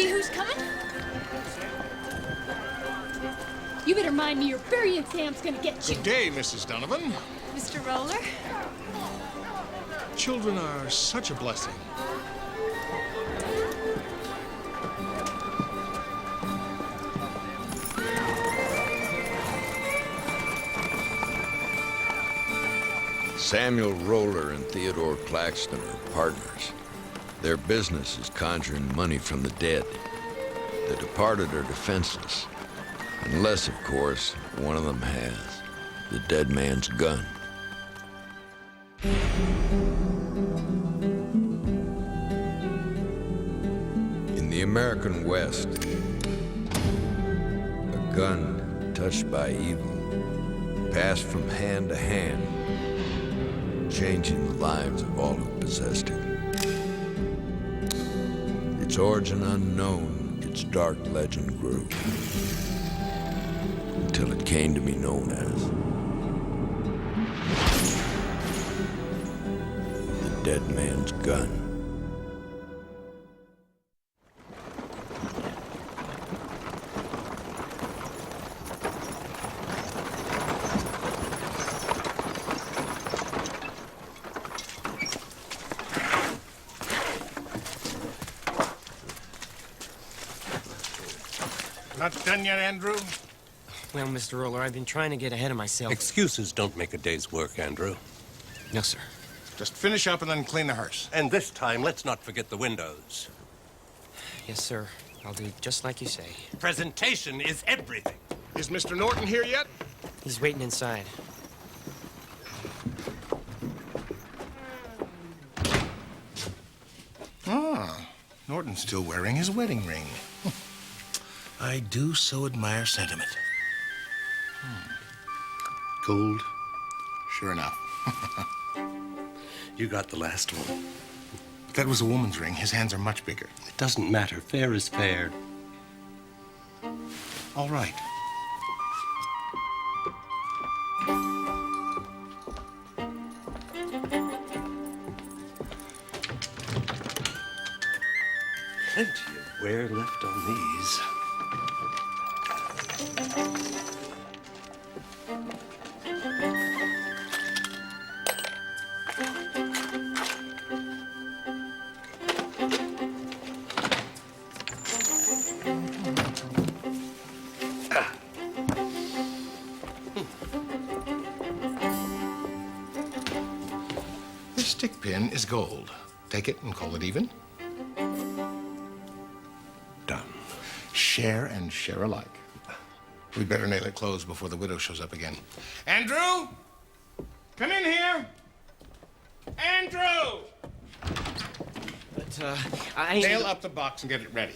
See who's coming? You better mind me, your Buryin Sam's gonna get you. Good day, Mrs. Donovan. Mr. Roller? Children are such a blessing. Samuel Roller and Theodore Claxton are partners. Their business is conjuring money from the dead. The departed are defenseless. Unless, of course, one of them has the dead man's gun. In the American West, a gun touched by evil passed from hand to hand, changing the lives of all who possessed it. Its origin unknown, its dark legend grew, until it came to be known as the dead man's gun. Not done yet, Andrew? Well, Mr. Roller, I've been trying to get ahead of myself. Excuses don't make a day's work, Andrew. No, sir. Just finish up and then clean the hearse. And this time, let's not forget the windows. Yes, sir. I'll do just like you say. Presentation is everything. Is Mr. Norton here yet? He's waiting inside. Ah, Norton's still wearing his wedding ring. I do so admire sentiment. Gold? Sure enough. You got the last one. But that was a woman's ring. His hands are much bigger. It doesn't matter. Fair is fair. All right. Plenty of wear left on these. This stick pin is gold. Take it and call it even. Done. Share and share alike. We'd better nail it closed before the widow shows up again. Andrew! Come in here! Andrew! But, I... Nail up the box and get it ready.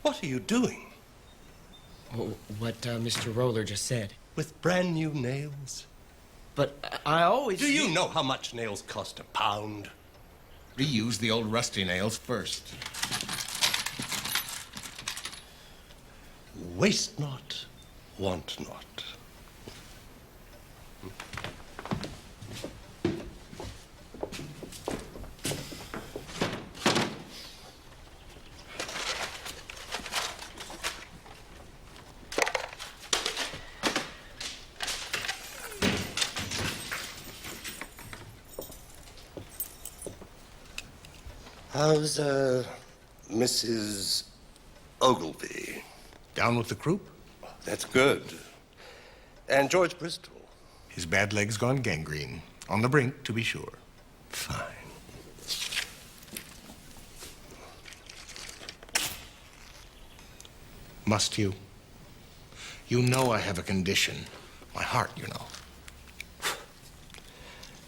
What are you doing? Oh, what Mr. Roller just said. With brand new nails? But I always... Do you know how much nails cost a pound? Reuse the old rusty nails first. Waste not, want not. How's, Mrs. Ogilvy? Down with the croup. That's good. And George Bristol? His bad leg's gone gangrene. On the brink, to be sure. Fine. Must you? You know I have a condition. My heart, you know.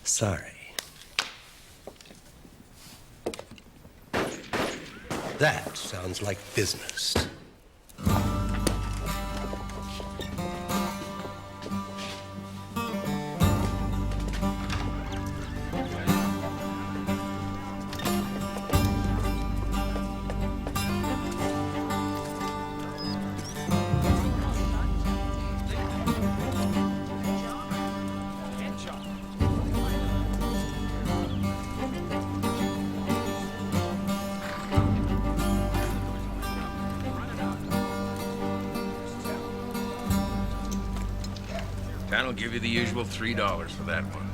Sorry. That sounds like business. Fine, I'll give you the usual $3 for that one.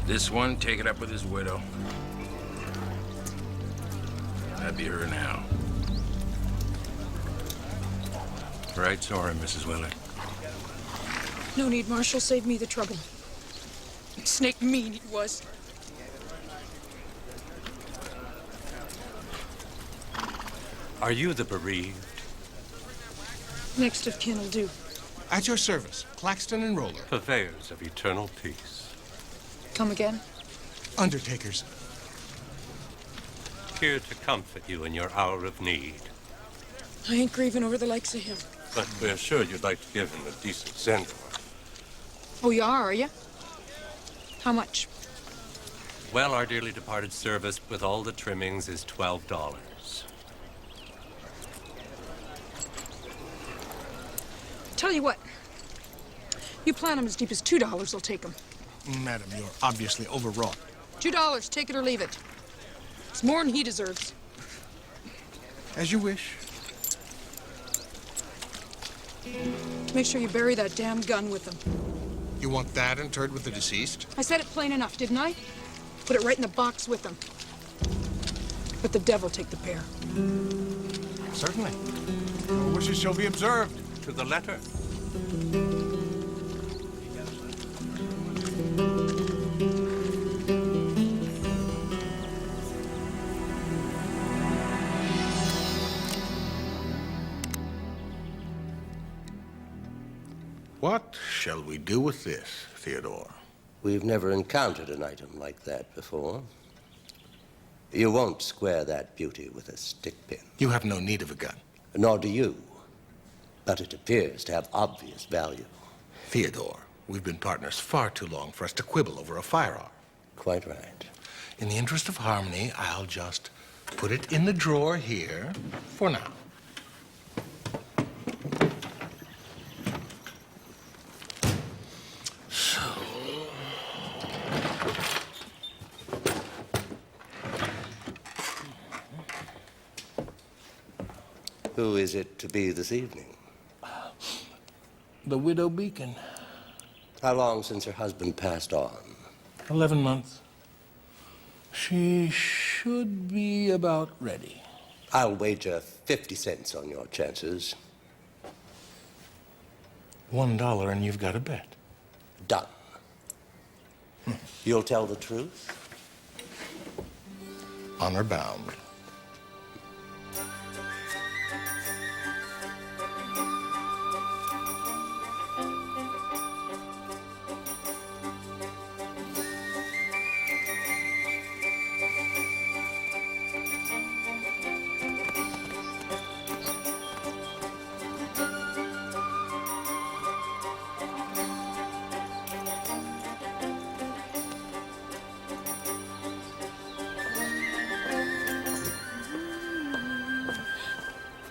This one, take it up with his widow. That'd be her now. Right, sorry, Mrs. Willard. No need, Marshal. Save me the trouble. Snake mean he was. Are you the bereaved? Next of kin will do. At your service, Claxton and Roller. Purveyors of eternal peace. Come again? Undertakers. Here to comfort you in your hour of need. I ain't grieving over the likes of him. But we're sure you'd like to give him a decent send. Oh, you are you? How much? Well, our dearly departed service with all the trimmings is $12. Tell you what. You plant him as deep as $2, I'll take him. Madam, you're obviously overwrought. $2, take it or leave it. It's more than he deserves. As you wish. Make sure you bury that damn gun with him. You want that interred with the deceased? I said it plain enough, didn't I? Put it right in the box with him. Let the devil take the pair. Certainly. Your wishes shall be observed. To the letter. What shall we do with this, Theodore? We've never encountered an item like that before. You won't square that beauty with a stick pin. You have no need of a gun. Nor do you. But it appears to have obvious value. Theodore, we've been partners far too long for us to quibble over a firearm. Quite right. In the interest of harmony, I'll just put it in the drawer here for now. Who is it to be this evening? The Widow Beacon. How long since her husband passed on? 11 months. She should be about ready. I'll wager 50 cents on your chances. $1 and you've got a bet. Done. You'll tell the truth? Honor bound.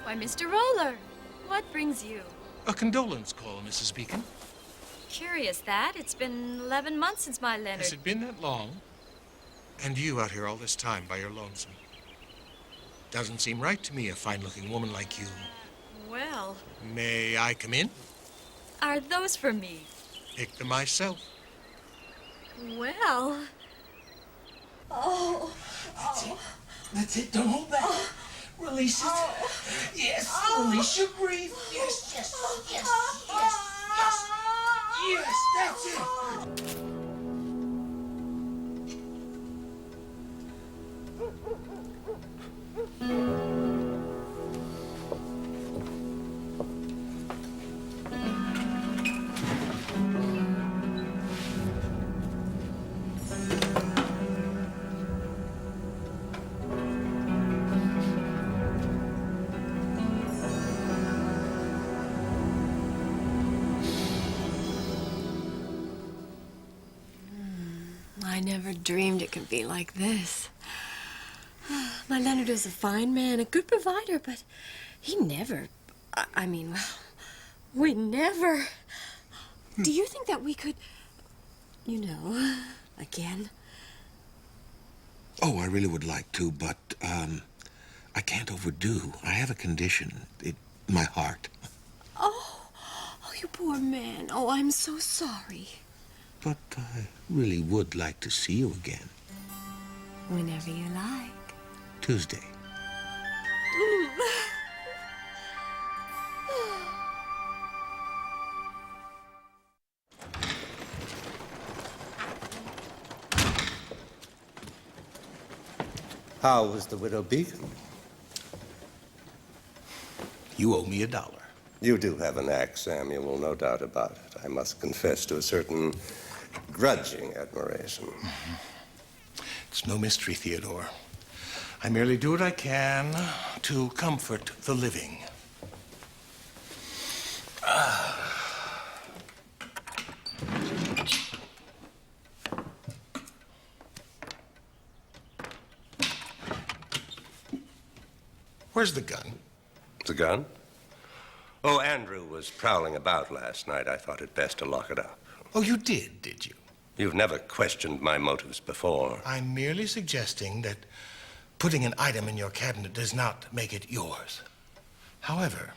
Why, Mr. Roller, what brings you? A condolence call, Mrs. Beacon. Curious that. It's been 11 months since my Leonard... Has it been that long? And you out here all this time by your lonesome. Doesn't seem right to me, a fine-looking woman like you. Well... May I come in? Are those for me? Pick them myself. Well... That's it. That's it. Don't hold back. Release it. Yes. Release your grief. Yes, yes, yes, yes, yes. Yes, that's it. I never dreamed it could be like this. My Leonard was a fine man, a good provider, but he never... I mean, well, we never... Do you think that we could, you know, again? Oh, I really would like to, but, I can't overdo. I have a condition. My heart. Oh, you poor man. Oh, I'm so sorry. But I really would like to see you again. Whenever you like. Tuesday. How was the Widow Beacon? You owe me $1. You do have an act, Samuel, no doubt about it. I must confess to a certain grudging admiration. It's no mystery, Theodore. I merely do what I can to comfort the living. Where's the gun? The gun? Oh, Andrew was prowling about last night. I thought it best to lock it up. Oh, you did you? You've never questioned my motives before. I'm merely suggesting that putting an item in your cabinet does not make it yours. However,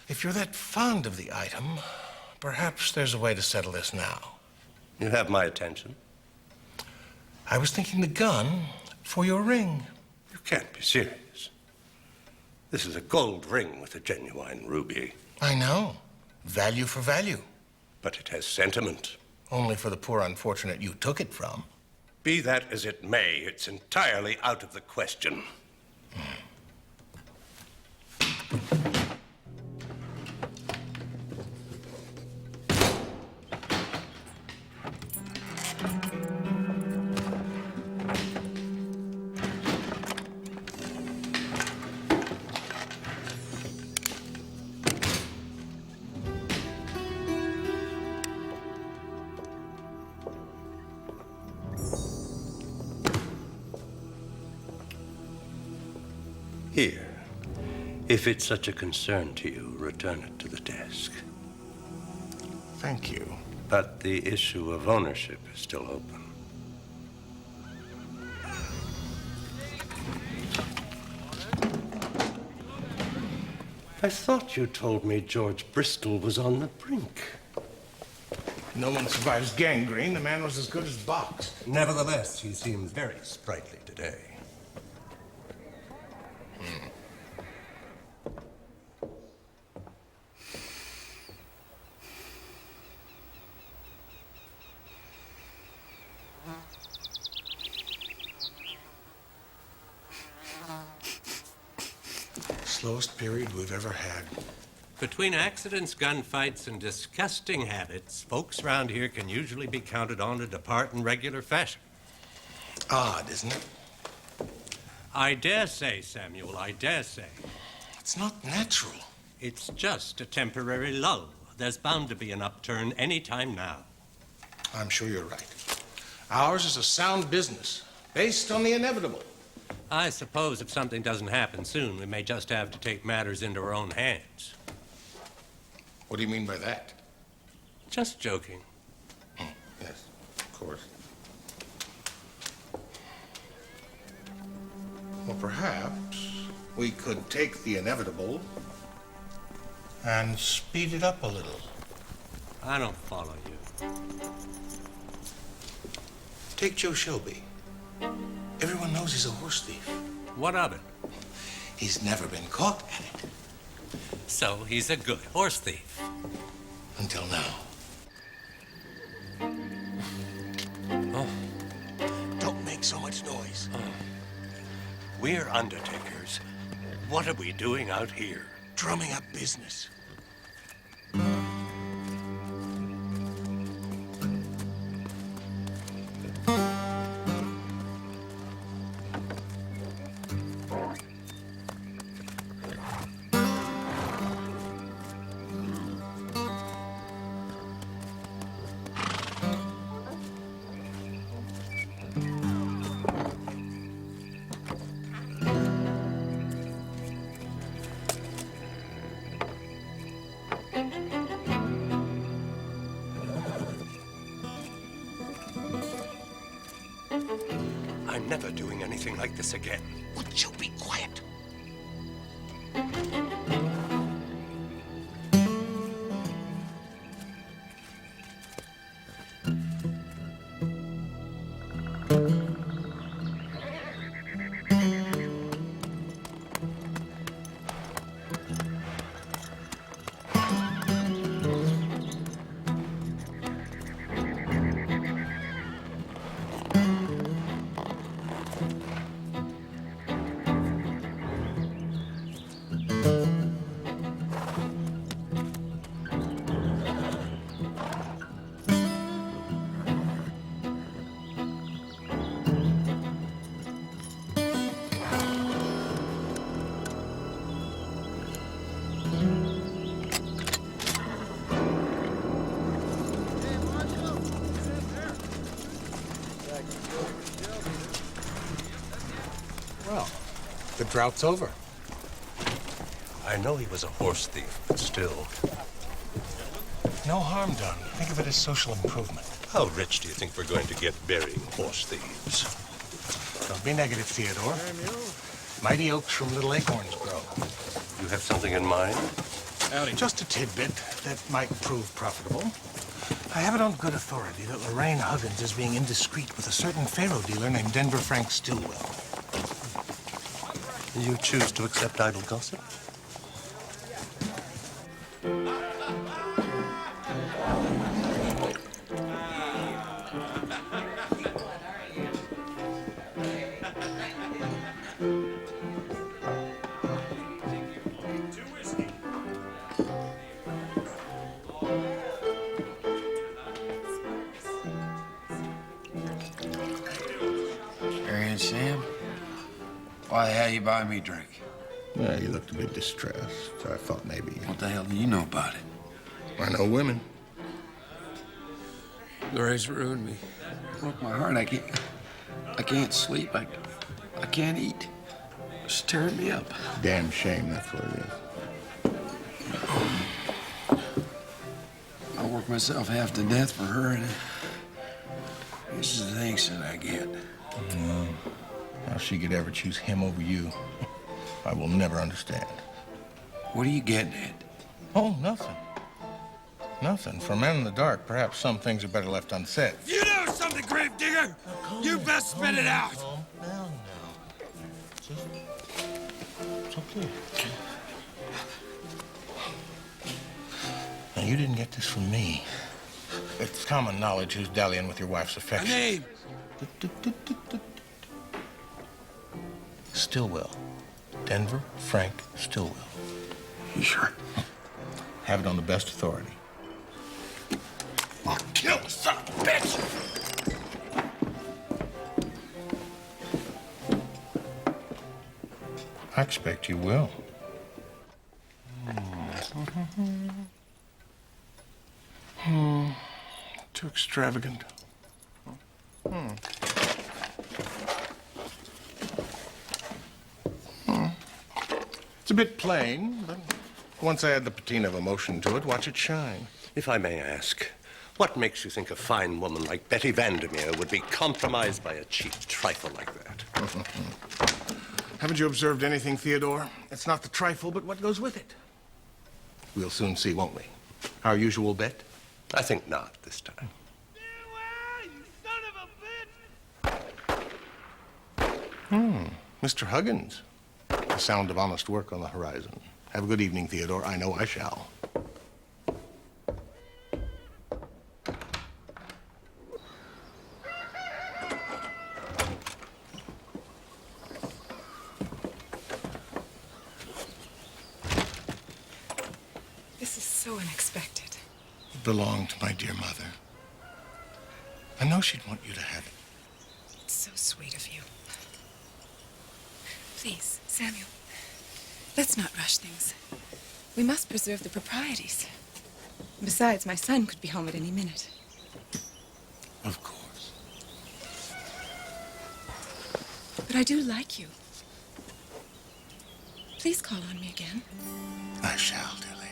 if you're that fond of the item, perhaps there's a way to settle this now. You have my attention. I was thinking the gun for your ring. You can't be serious. This is a gold ring with a genuine ruby. I know. Value for value. But it has sentiment. Only for the poor unfortunate you took it from. Be that as it may, it's entirely out of the question. Here. If it's such a concern to you, return it to the desk. Thank you. But the issue of ownership is still open. I thought you told me George Bristol was on the brink. No one survives gangrene. The man was as good as boxed. Nevertheless, he seems very sprightly today. Slowest period we've ever had. Between accidents, gunfights, and disgusting habits, folks around here can usually be counted on to depart in regular fashion. Odd, isn't it? I dare say, Samuel, I dare say. It's not natural. It's just a temporary lull. There's bound to be an upturn any time now. I'm sure you're right. Ours is a sound business, based on the inevitable. I suppose if something doesn't happen soon, we may just have to take matters into our own hands. What do you mean by that? Just joking. Yes, of course. Well, perhaps we could take the inevitable and speed it up a little. I don't follow you. Take Joe Shelby. Everyone knows he's a horse thief. What of it? He's never been caught at it. So he's a good horse thief. Until now. Oh. Don't make so much noise. We're undertakers. What are we doing out here? Drumming up business. I'm never doing anything like this again. Would you be quiet? The drought's over. I know he was a horse thief, but still. No harm done. Think of it as social improvement. How rich do you think we're going to get burying horse thieves? Don't be negative, Theodore. Mighty oaks from little acorns grow. You have something in mind? Howdy. Just a tidbit that might prove profitable. I have it on good authority that Lorraine Huggins is being indiscreet with a certain faro dealer named Denver Frank Stillwell. You choose to accept idle gossip? Buryin, Sam, why the hell you buy me a drink? Well, you looked a bit distressed, so I thought maybe... What the hell do you know about it? I know women. Lorraine's ruined me. Broke my heart. I can't sleep. I can't eat. She's tearing me up. Damn shame, that's what it is. I work myself half to death for her, and this is the thanks that I get. How she could ever choose him over you, I will never understand. What are you getting at? Oh, nothing. Nothing. For men in the dark, perhaps some things are better left unsaid. If you know something, Gravedigger, you best spit it out. No. It's okay. Now, you didn't get this from me. It's common knowledge who's dallying with your wife's A affection. name. Stillwell. Denver Frank Stillwell. You sure? Have it on the best authority. I'll kill the son of a bitch! I expect you will. Too extravagant. It's a bit plain, but once I add the patina of emotion to it, watch it shine. If I may ask, what makes you think a fine woman like Betty Vandermeer would be compromised by a cheap trifle like that? Haven't you observed anything, Theodore? It's not the trifle, but what goes with it. We'll soon see, won't we? Our usual bet? I think not this time. Mr. Huggins. The sound of honest work on the horizon. Have a good evening, Theodore. I know I shall. This is so unexpected. It belonged to my dear mother. I know she'd want you to have it. It's so sweet of you. Please, Samuel, let's not rush things. We must preserve the proprieties. Besides, my son could be home at any minute. Of course. But I do like you. Please call on me again. I shall, dear lady.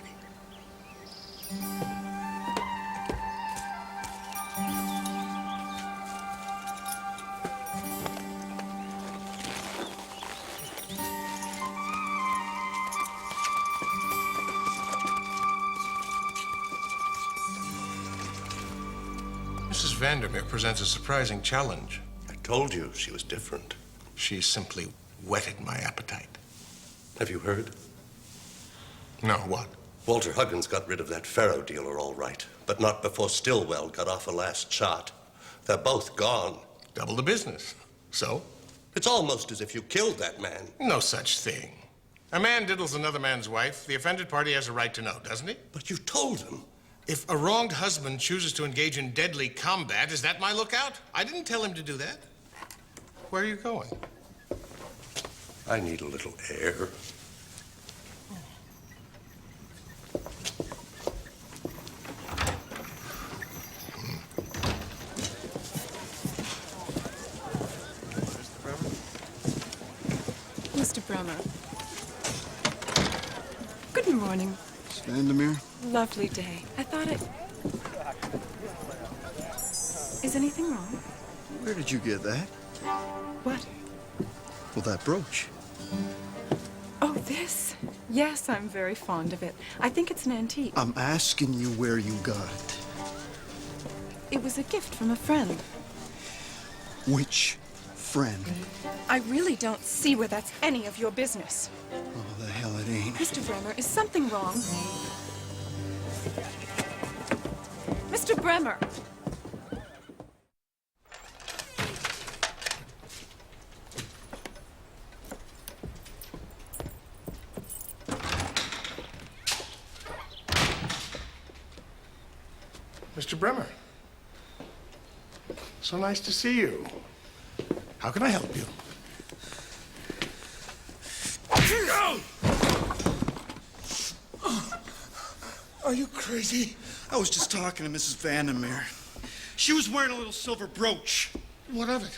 Mrs. Vandermeer presents a surprising challenge. I told you she was different. She simply whetted my appetite. Have you heard? No, what? Walter Huggins got rid of that faro dealer all right, but not before Stillwell got off a last shot. They're both gone. Double the business. So? It's almost as if you killed that man. No such thing. A man diddles another man's wife. The offended party has a right to know, doesn't he? But you told him. If a wronged husband chooses to engage in deadly combat, is that my lookout? I didn't tell him to do that. Where are you going? I need a little air. Mr. Bremer. Good morning. Vandermeer? Lovely day. I thought it... Is anything wrong? Where did you get that? What? Well, that brooch. Oh, this? Yes, I'm very fond of it. I think it's an antique. I'm asking you where you got it. It was a gift from a friend. Which friend? I really don't see where that's any of your business. Oh, the hell it ain't. Mr. Bremer, is something wrong? Mr. Bremer! Mr. Bremer. So nice to see you. How can I help you? Are you crazy? I was just talking to Mrs. Vandermeer. She was wearing a little silver brooch. What of it?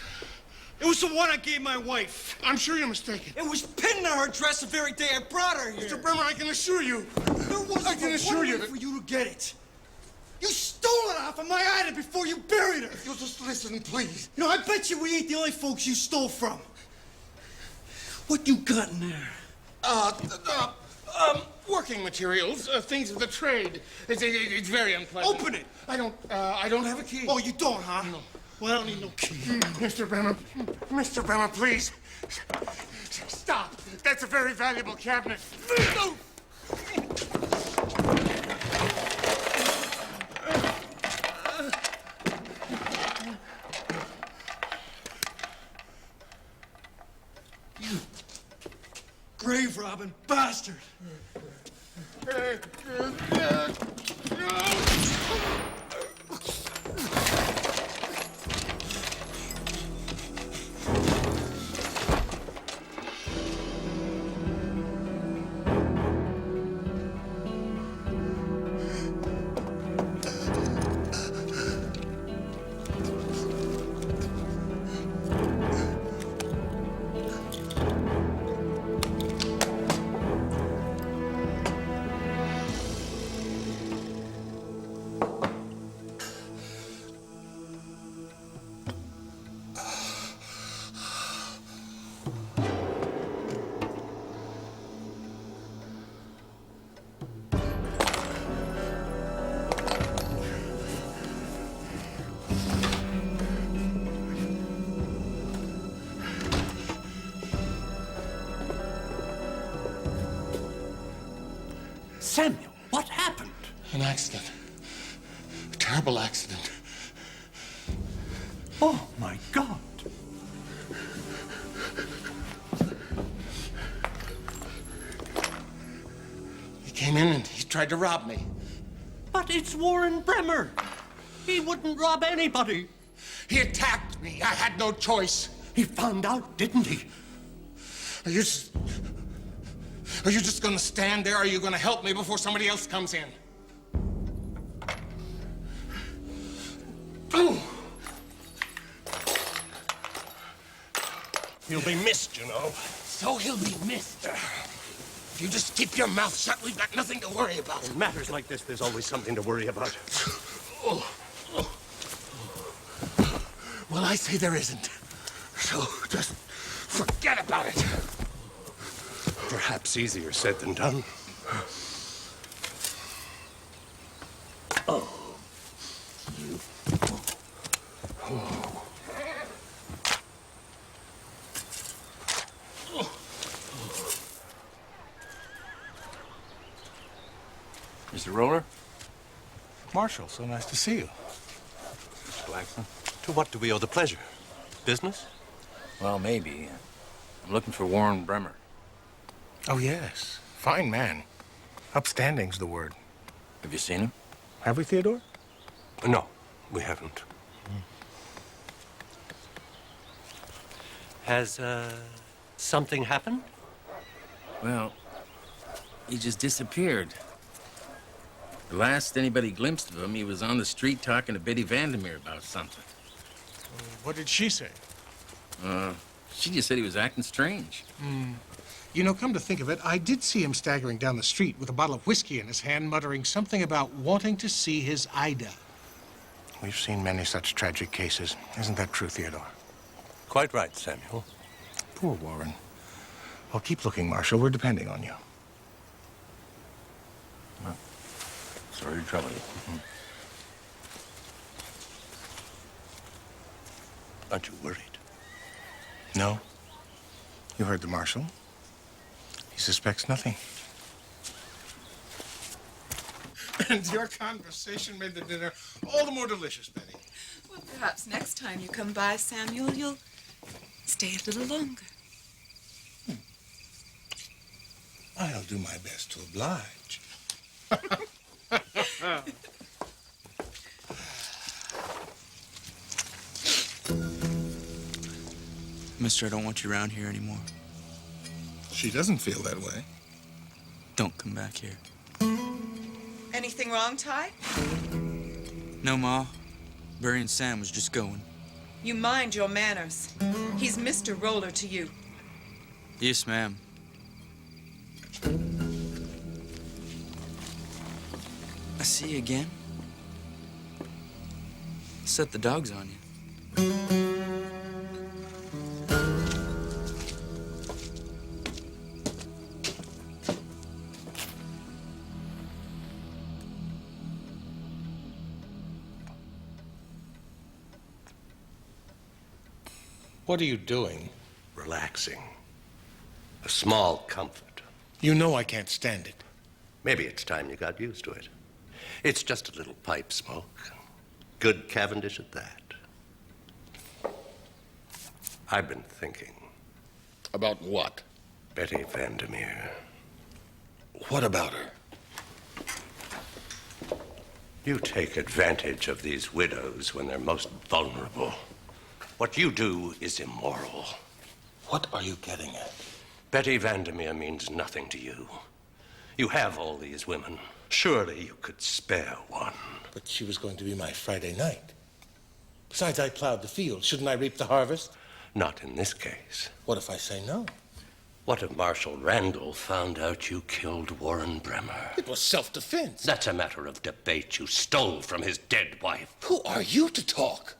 It was the one I gave my wife. I'm sure you're mistaken. It was pinned to her dress the very day I brought her here. Mr. Bremer, I can assure you. There wasn't I can assure you way that... for you to get it. You stole it off of my item before you buried her. If you'll just listen, please. You know, I bet you we ain't the only folks you stole from. What you got in there? Working materials, things of the trade. It's very unpleasant. Open it. I don't have a key. Oh, you don't, huh? No. Well, I don't need no key. Mr. Bremer, please. Stop. That's a very valuable cabinet. No. You grave robbing bastard. Samuel, what happened? An accident. A terrible accident. Oh, my God. He came in and he tried to rob me. But it's Warren Bremer. He wouldn't rob anybody. He attacked me. I had no choice. He found out, didn't he? Are you just gonna stand there, or are you gonna help me before somebody else comes in? He'll be missed, you know. So he'll be missed. If you just keep your mouth shut, we've got nothing to worry about. In matters like this, there's always something to worry about. Well, I say there isn't. So just forget about it. Perhaps easier said than done. Mr. Roller? Marshal, so nice to see you. Mr. Blackstone? To what do we owe the pleasure? Business? Well, maybe. I'm looking for Warren Bremer. Oh, yes. Fine man. Upstanding's the word. Have you seen him? Have we, Theodore? No, we haven't. Has, something happened? Well, he just disappeared. The last anybody glimpsed of him, he was on the street talking to Betty Vandermeer about something. What did she say? She just said he was acting strange. You know, come to think of it, I did see him staggering down the street with a bottle of whiskey in his hand, muttering something about wanting to see his Ida. We've seen many such tragic cases. Isn't that true, Theodore? Quite right, Samuel. Poor Warren. Well, keep looking, Marshal. We're depending on you. Well, sorry to trouble you. Aren't you worried? No. You heard the Marshal. He suspects nothing. And your conversation made the dinner all the more delicious, Betty. Well, perhaps next time you come by, Samuel, you'll stay a little longer. I'll do my best to oblige. Mister, I don't want you around here anymore. She doesn't feel that way. Don't come back here. Anything wrong, Ty? No, Ma. Buryin Sam was just going. You mind your manners. He's Mr. Roller to you. Yes, ma'am. I see you again. Set the dogs on you. What are you doing? Relaxing. A small comfort. You know I can't stand it. Maybe it's time you got used to it. It's just a little pipe smoke. Good Cavendish at that. I've been thinking. About what? Betty Vandermeer. What about her? You take advantage of these widows when they're most vulnerable. What you do is immoral. What are you getting at? Betty Vandermeer means nothing to you. You have all these women. Surely you could spare one. But she was going to be my Friday night. Besides, I plowed the field. Shouldn't I reap the harvest? Not in this case. What if I say no? What if Marshal Randall found out you killed Warren Bremer? It was self-defense. That's a matter of debate. You stole from his dead wife. Who are you to talk?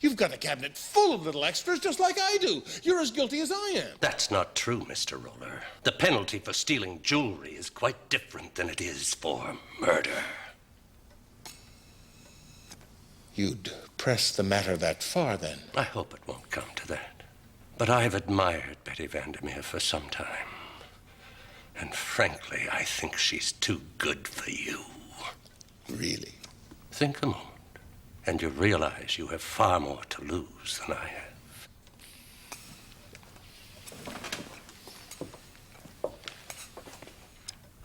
You've got a cabinet full of little extras just like I do. You're as guilty as I am. That's not true, Mr. Roller. The penalty for stealing jewelry is quite different than it is for murder. You'd press the matter that far, then? I hope it won't come to that. But I've admired Betty Vandermeer for some time. And frankly, I think she's too good for you. Really? Think a moment. And you realize you have far more to lose than I have.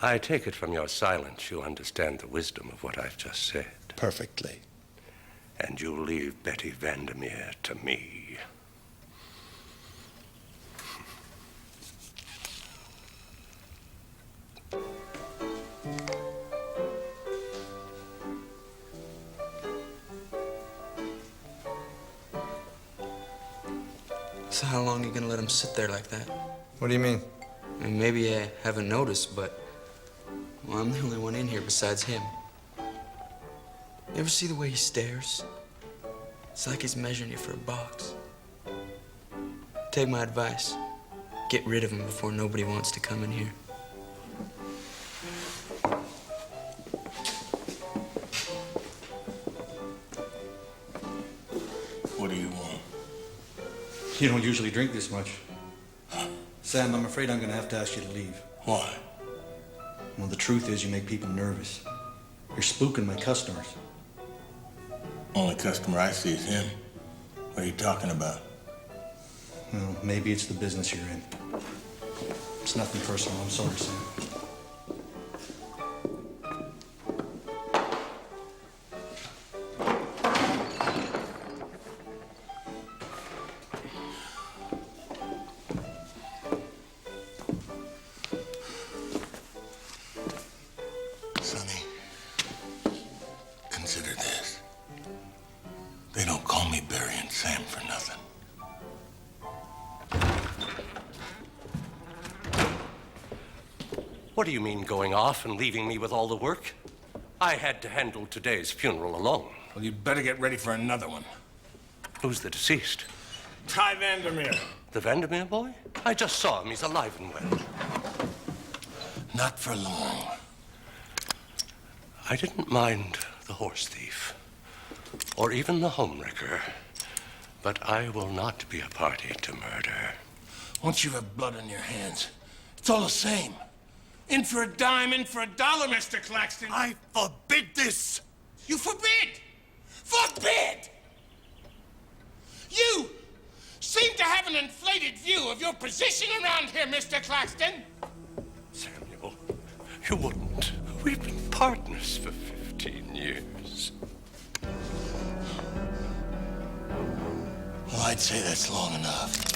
I take it from your silence you understand the wisdom of what I've just said. Perfectly. And you'll leave Betty Vandermeer to me. So how long are you gonna let him sit there like that? What do you mean? I mean, maybe I haven't noticed, but well, I'm the only one in here besides him. You ever see the way he stares? It's like he's measuring you for a box. Take my advice. Get rid of him before nobody wants to come in here. What do you want? You don't usually drink this much. Sam, I'm afraid I'm gonna have to ask you to leave. Why? Well, the truth is you make people nervous. You're spooking my customers. Only customer I see is him. What are you talking about? Well, maybe it's the business you're in. It's nothing personal. I'm sorry, Sam. Sonny, consider this. They don't call me Buryin Sam for nothing. What do you mean going off and leaving me with all the work? I had to handle today's funeral alone. Well, you'd better get ready for another one. Who's the deceased? Ty Vandermeer. The Vandermeer boy? I just saw him. He's alive and well. Not for long. I didn't mind the horse thief, or even the homewrecker, but I will not be a party to murder. Once you have blood on your hands, it's all the same. In for a dime, in for a dollar, Mr. Claxton. I forbid this! You forbid! Forbid! You seem to have an inflated view of your position around here, Mr. Claxton. Samuel, you wouldn't. We've been partners for 15 years. Well, I'd say that's long enough.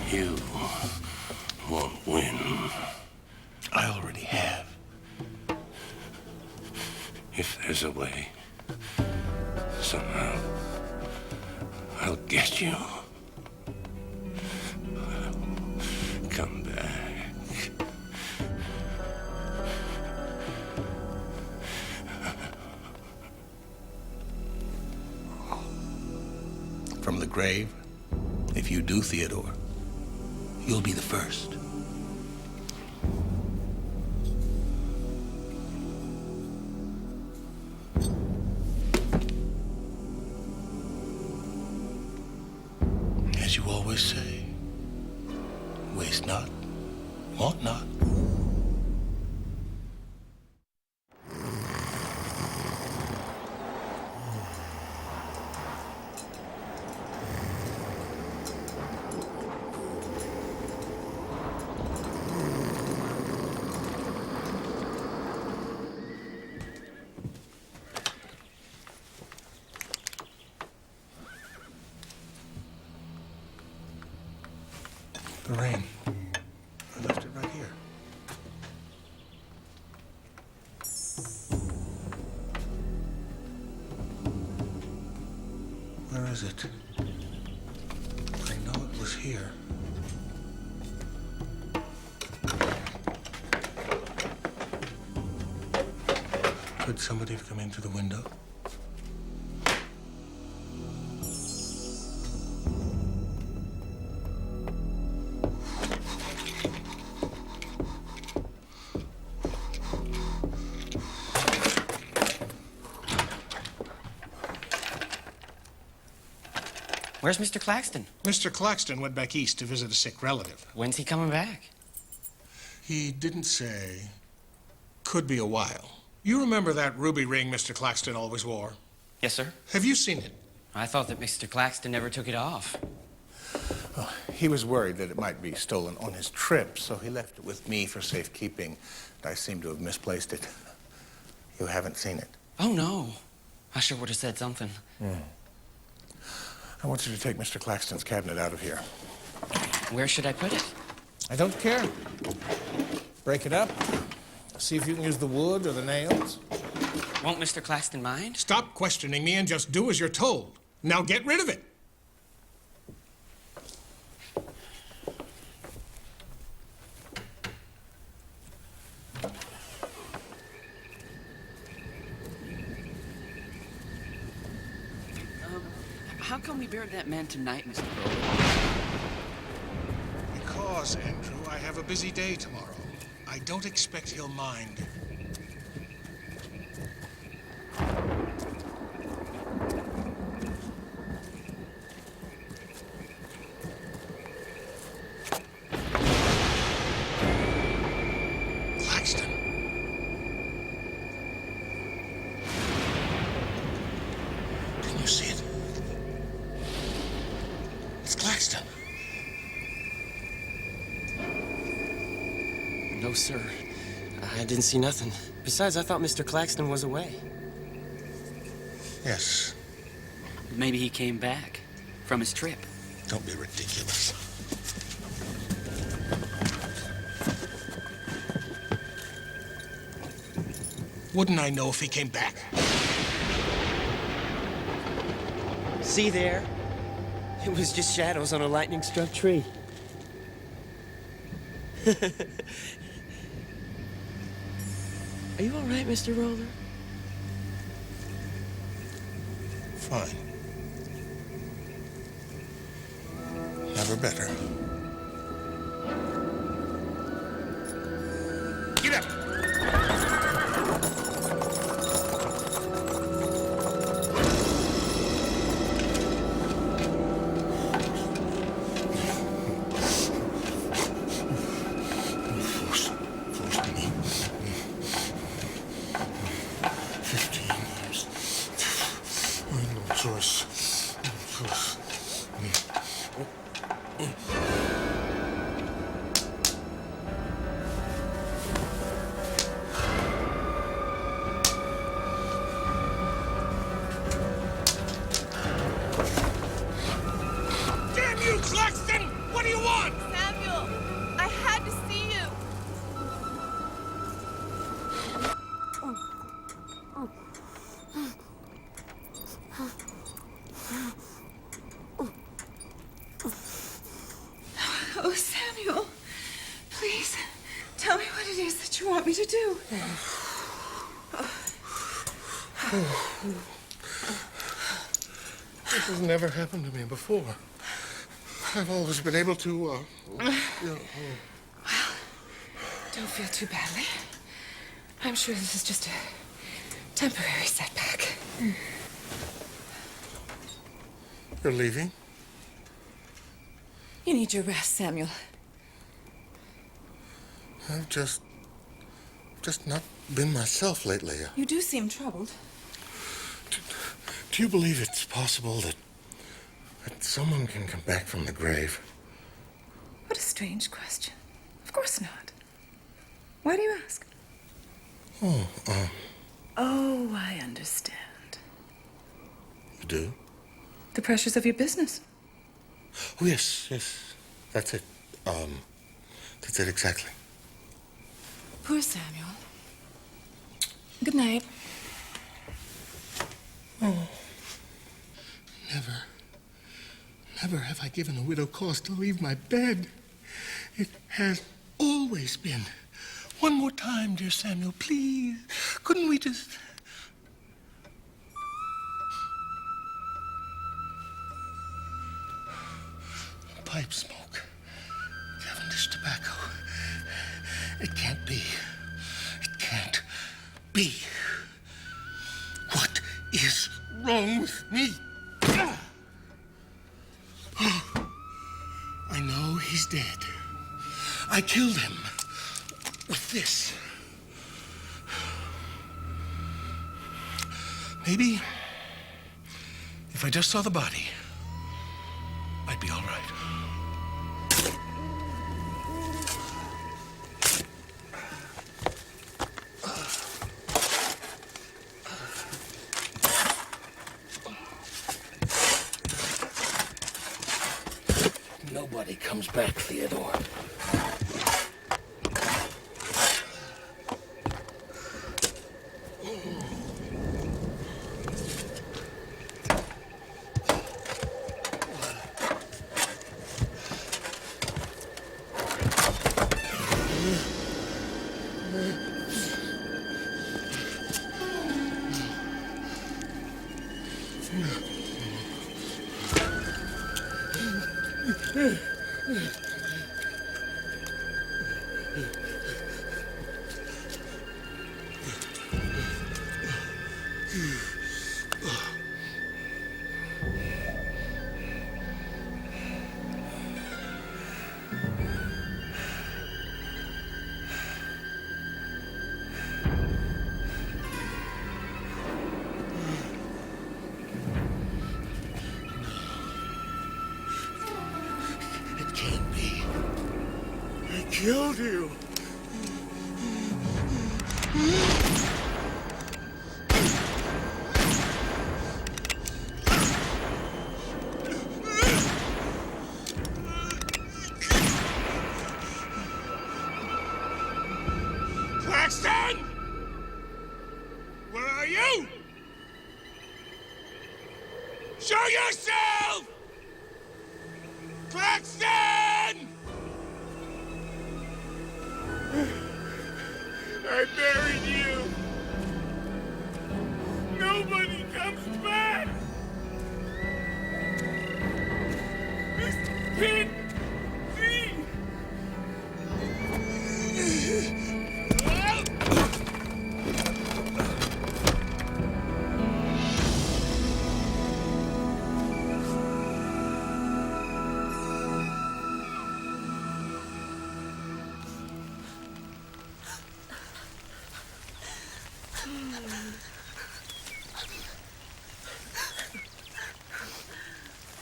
You won't win. I already have. If there's a way, somehow, I'll get you. I'll come back. From the grave, if you do, Theodore, you'll be the first. As you always say, waste not, want not. The rain. I left it right here. Where is it? I know it was here. Could somebody have come in through the window? Where's Mr. Claxton? Mr. Claxton went back east to visit a sick relative. When's he coming back? He didn't say. Could be a while. You remember that ruby ring Mr. Claxton always wore? Yes, sir. Have you seen it? I thought that Mr. Claxton never took it off. Well, he was worried that it might be stolen on his trip, so he left it with me for safekeeping. I seem to have misplaced it. You haven't seen it? Oh, no. I sure would have said something. I want you to take Mr. Claxton's cabinet out of here. Where should I put it? I don't care. Break it up. See if you can use the wood or the nails. Won't Mr. Claxton mind? Stop questioning me and just do as you're told. Now get rid of it. How come we buried that man tonight, Mr. Buryin? Because, Andrew, I have a busy day tomorrow. I don't expect he'll mind. Claxton. Can you see it? It's Claxton. No, sir. I didn't see nothing. Besides, I thought Mr. Claxton was away. Yes. Maybe he came back from his trip. Don't be ridiculous. Wouldn't I know if he came back? See there? It was just shadows on a lightning-struck tree. Are you all right, Mr. Roller? Fine. Never better. Get up! Force me. 15 years. I had no choice. No choice. Damn you, Claxton! What do you want? Samuel, I had to see you. Oh, Samuel, please tell me what it is that you want me to do. This has never happened to me before. I've always been able to, Well, don't feel too badly. I'm sure this is just a temporary setback. You're leaving? You need your rest, Samuel. I've just not been myself lately. You do seem troubled. Do you believe it's possible that someone can come back from the grave? What a strange question. Of course not. Why do you ask? Oh, Oh, I understand. you do? The pressures of your business. Oh, yes. That's it. That's it exactly. Poor Samuel. Good night. Oh. Never have I given a widow cause to leave my bed. It has always been. One more time, dear Samuel, please. Couldn't we just... Pipe smoke. Cavendish tobacco. It can't be. It can't be. What is wrong with me? I know he's dead. I killed him with this. Maybe if I just saw the body, I'd be all right. Nobody comes back, Theodore. Killed you. Claxton! Show yourself! Claxton! I buried you. Nobody comes back. This can't be.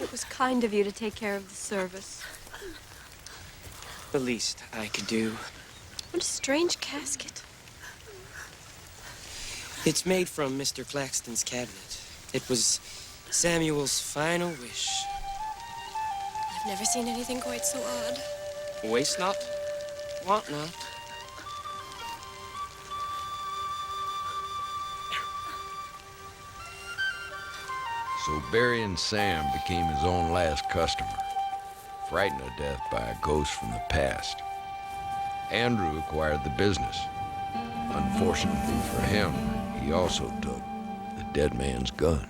It was kind of you to take care of the service. The least I could do. What a strange casket. It's made from Mr. Claxton's cabinet. It was Samuel's final wish. I've never seen anything quite so odd. Waste not, want not. So Buryin Sam became his own last customer, frightened to death by a ghost from the past. Andrew acquired the business. Unfortunately for him, he also took the dead man's gun.